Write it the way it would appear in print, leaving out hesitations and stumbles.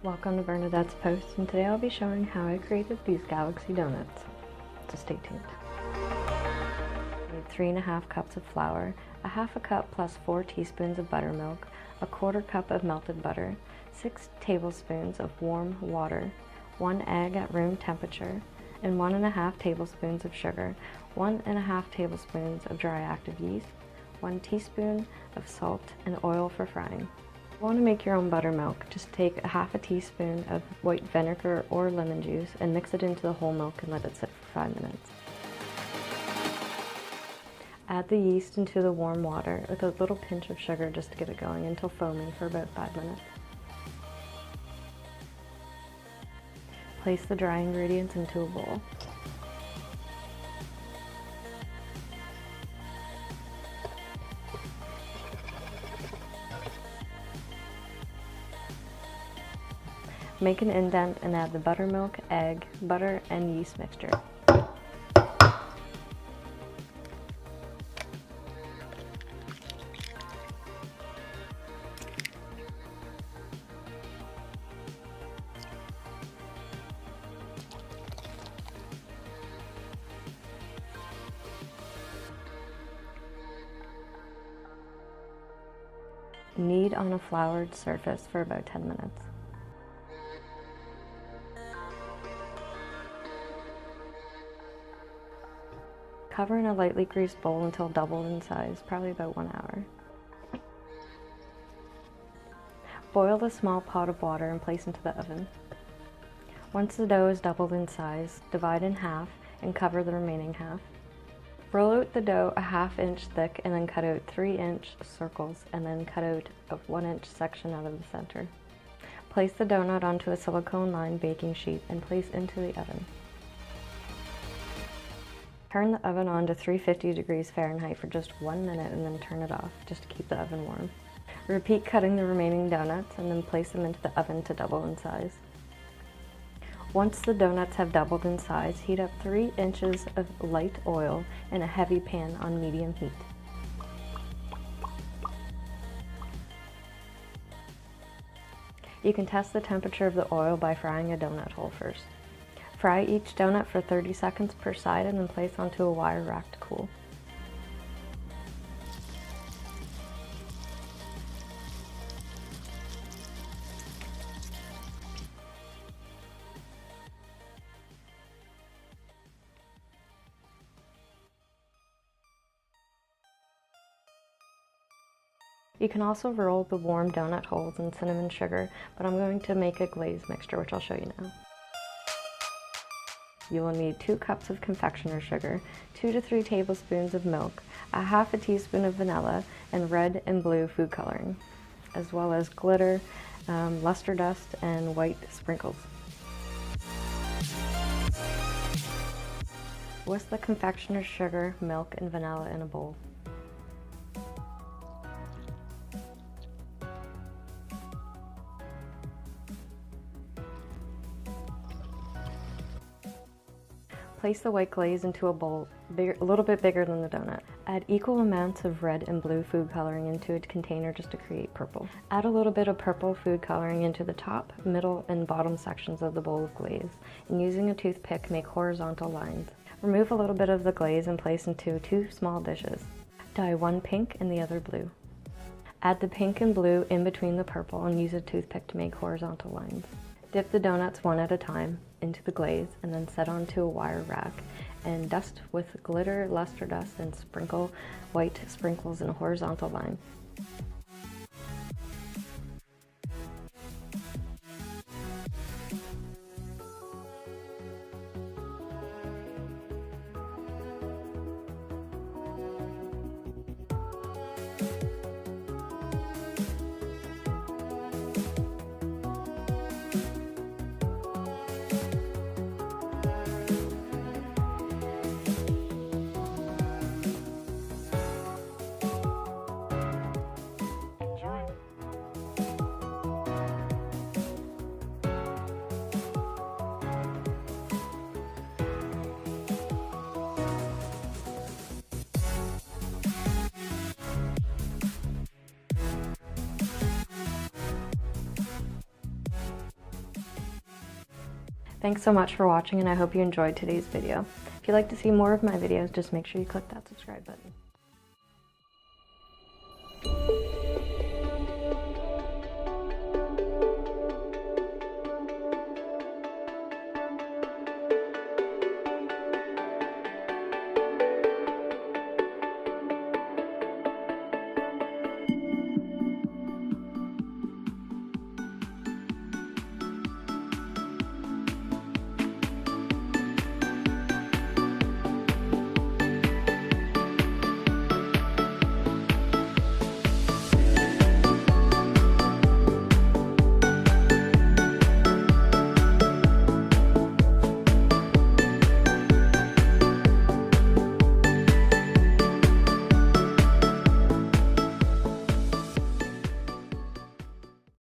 Welcome to Bernadettes Post, and today I'll be showing how I created these galaxy donuts. So stay tuned. I need 3½ cups of flour, a ½ a cup plus 4 teaspoons of buttermilk, a ¼ cup of melted butter, 6 tablespoons of warm water, 1 egg at room temperature, and 1½ tablespoons of sugar, 1½ tablespoons of dry active yeast, 1 teaspoon of salt, and oil for frying. If you want to make your own buttermilk, just take a ½ a teaspoon of white vinegar or lemon juice and mix it into the whole milk and let it sit for 5 minutes. Add the yeast into the warm water with a little pinch of sugar just to get it going until foamy for about 5 minutes. Place the dry ingredients into a bowl. Make an indent and add the buttermilk, egg, butter, and yeast mixture. Knead on a floured surface for about 10 minutes. Cover in a lightly greased bowl until doubled in size, probably about 1 hour. Boil a small pot of water and place into the oven. Once the dough is doubled in size, divide in half and cover the remaining half. Roll out the dough a ½ inch thick and then cut out 3-inch circles and then cut out a 1-inch section out of the center. Place the donut onto a silicone-lined baking sheet and place into the oven. Turn the oven on to 350 degrees Fahrenheit for just 1 minute and then turn it off, just to keep the oven warm. Repeat cutting the remaining donuts and then place them into the oven to double in size. Once the donuts have doubled in size, heat up 3 inches of light oil in a heavy pan on medium heat. You can test the temperature of the oil by frying a donut hole first. Fry each donut for 30 seconds per side and then place onto a wire rack to cool. You can also roll the warm donut holes in cinnamon sugar, but I'm going to make a glaze mixture, which I'll show you now. You will need 2 cups of confectioner's sugar, 2 to 3 tablespoons of milk, a ½ a teaspoon of vanilla, and red and blue food coloring, as well as glitter, luster dust, and white sprinkles. Whisk the confectioner's sugar, milk, and vanilla in a bowl. Place the white glaze into a bowl, a little bit bigger than the donut. Add equal amounts of red and blue food coloring into a container just to create purple. Add a little bit of purple food coloring into the top, middle, and bottom sections of the bowl of glaze, and using a toothpick, make horizontal lines. Remove a little bit of the glaze and place into 2 small dishes. Dye one pink and the other blue. Add the pink and blue in between the purple and use a toothpick to make horizontal lines. Dip the donuts one at a time into the glaze and then set onto a wire rack and dust with glitter, luster dust, and sprinkle white sprinkles in a horizontal line. Thanks so much for watching, and I hope you enjoyed today's video. If you'd like to see more of my videos, just make sure you click that subscribe button.